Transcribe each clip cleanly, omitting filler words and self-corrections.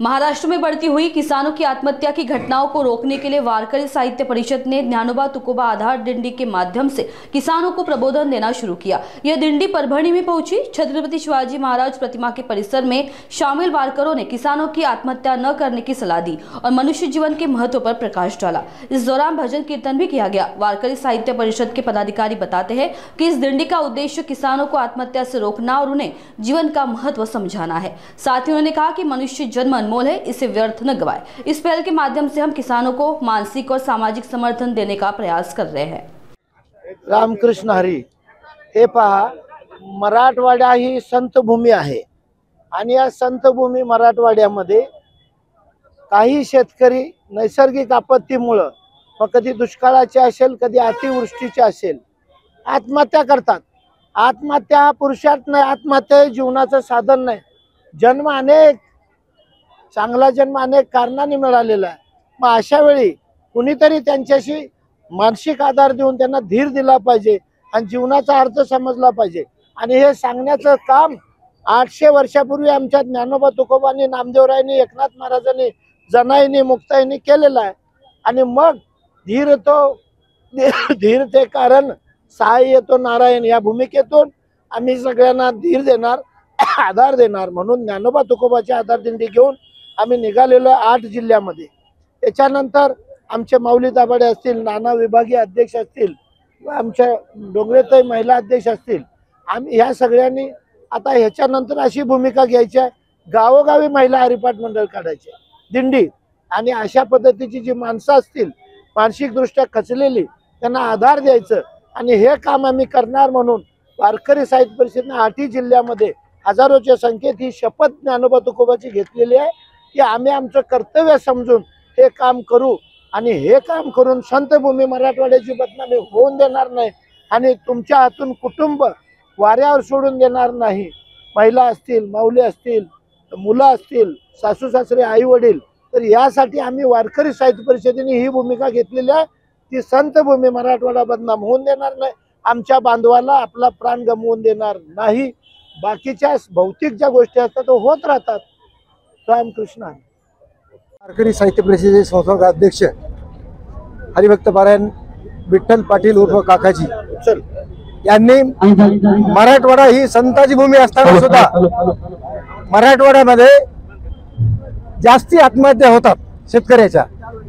महाराष्ट्र में बढ़ती हुई किसानों की आत्महत्या की घटनाओं को रोकने के लिए वारकरी साहित्य परिषद ने ज्ञानोबा तुकोबा आधार दिंडी के माध्यम से किसानों को प्रबोधन देना शुरू किया। यह दिंडी परभणी में पहुंची। छत्रपति शिवाजी महाराज प्रतिमा के परिसर में शामिल वारकरों ने किसानों की आत्महत्या न करने की सलाह दी और मनुष्य जीवन के महत्व पर प्रकाश डाला। इस दौरान भजन कीर्तन भी किया गया। वारकरी साहित्य परिषद के पदाधिकारी बताते हैं कि इस दिंडी का उद्देश्य किसानों को आत्महत्या से रोकना और उन्हें जीवन का महत्व समझाना है। साथ ही उन्होंने कहा कि मनुष्य जन्म अनमोल है, इसे व्यर्थ न गवाए। इस पहल के माध्यम से हम किसानों को मानसिक और सामाजिक समर्थन देने का प्रयास कर रहे हैं। रामकृष्ण हरी। हे पहा, मराठवाडा ही संतभूमी आहे आणि या संतभूमी मराठवाड्यामध्ये काही शेतकरी नैसर्गिक आपत्तीमुळे व कधी दुष्काळाचे असेल, कधी अतिवृष्टीचे असेल, आत्महत्या करतात। आत्महत्या हा पुरुषार्थ नाही, आत्महत्या जीवनाचं साधन नाही। जन्म अनेक, चांगला जन्म अनेक कारणांनी मिळालेला आहे। मग अशा वेळी कुणीतरी त्यांच्याशी मानसिक आधार देऊन त्यांना धीर दिला पाहिजे आणि जीवनाचा अर्थ समजला पाहिजे। आणि हे सांगण्याचं काम 800 वर्षापूर्वी आमच्या ज्ञानोबा तुकोबांनी, नामदेवरायांनी, एकनाथ महाराजांनी, जनाईंनी, मुक्ताईंनी केलेलं आहे। आणि मग धीर ते कारण सहाय्य येतो नारायण या भूमिकेतून आम्ही सगळ्यांना धीर देणार, आधार देणार म्हणून ज्ञानोबा तुकोबाची आधार दिंडी घेऊन आम्ही निघालेलो 8 जिल्ह्यामध्ये। त्याच्यानंतर आमचे माऊली दाभाडे असतील, नाना विभागीय अध्यक्ष असतील, आमच्या डोंगरेताई महिला अध्यक्ष असतील, आम्ही ह्या सगळ्यांनी आता ह्याच्यानंतर अशी भूमिका घ्यायची आहे, गावोगावी महिला हरिपाठ मंडळ काढायचे, दिंडी, आणि अशा पद्धतीची जी माणसं असतील मानसिकदृष्ट्या खचलेली त्यांना आधार द्यायचं आणि हे काम आम्ही करणार म्हणून वारकरी साहित्य परिषदेने 8 जिल्ह्यामध्ये हजारोच्या संख्येत ही शपथ ज्ञानोबा तुकोबाची घेतलेली आहे की आम्ही आमचं कर्तव्य समजून हे काम करू आणि हे काम करून संतभूमी मराठवाड्याची बदनामी होऊन देणार नाही आणि तुमच्या हातून कुटुंब वाऱ्यावर सोडून देणार नाही। महिला असतील, माऊली असतील, मुलं असतील, सासू सासरे, आई वडील, तर यासाठी आम्ही वारकरी साहित्य परिषदेने ही भूमिका घेतलेली आहे की संतभूमी मराठवाडा बदनाम होऊन देणार नाही, आमच्या बांधवाला आपला प्राण गमवून देणार नाही। बाकीच्या भौतिक ज्या गोष्टी असतात तो होत राहतात। रामकृष्ण। वारकरी साहित्य परिषदेचे संस्थापक अध्यक्ष हरिभक्त पारायण विठ्ठल पाटील उर्फ काकाजी यांनी मराठवाडा ही संताची भूमी असताना सुद्धा मराठवाड्यामध्ये जास्ती आत्महत्या होतात शेतकऱ्याच्या,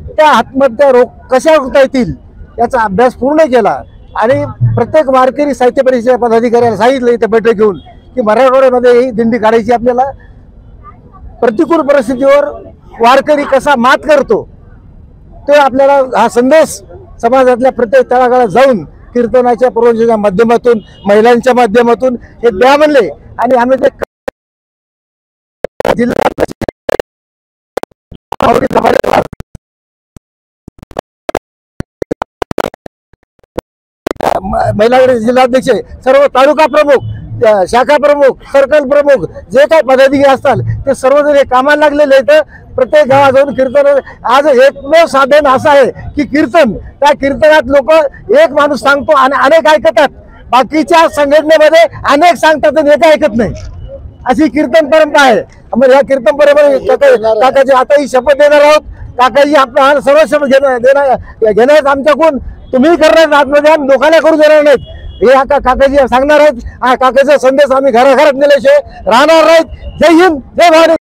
त्या आत्महत्या कशा रोखता येतील याचा अभ्यास पूर्ण केला आणि प्रत्येक वारकरी साहित्य परिषदेच्या पदाधिकाऱ्यांना सांगितलं इथे बैठक घेऊन की मराठवाड्यामध्ये ही दिंडी काढायची। आपल्याला प्रतिकूल परिस्थितीवर वारकरी कसा मात करतो तो आपल्याला हा संदेश समाजातल्या प्रत्येक तळागाळात जाऊन कीर्तनाच्या प्रवचनाच्या माध्यमातून, महिलांच्या माध्यमातून हे द्या म्हणले आणि आम्ही ते जिल्हा महिला जिल्हाध्यक्ष, सर्व तालुका प्रमुख, शाखा प्रमुख, सर्कल प्रमुख, जे काही पदाधिकारी असतात ते सर्वजण हे कामाला लागलेले आहेत। प्रत्येक गावात जाऊन कीर्तन, आज एकमेव साधन असं आहे की कीर्तन, त्या कीर्तनात लोक एक माणूस सांगतो आणि अनेक ऐकतात। बाकीच्या संघटनेमध्ये अनेक सांगतात आणि एक ऐकत नाही, अशी कीर्तन परंपरा आहे। मग या कीर्तन परंपरा काकाजी आता ही शपथ देणार आहोत। काकाजी आपला सर्व शपथ घेणार आमच्याकडून, तुम्ही करणार आतमध्ये, आम्ही लोकांना करू देणार नाहीत हे आता काकाजी सांगणार आहेत। हा काकाचा संदेश आम्ही घराघरात नेल्याशिवाय राहणार नाहीत। जय हिंद, जय भारत।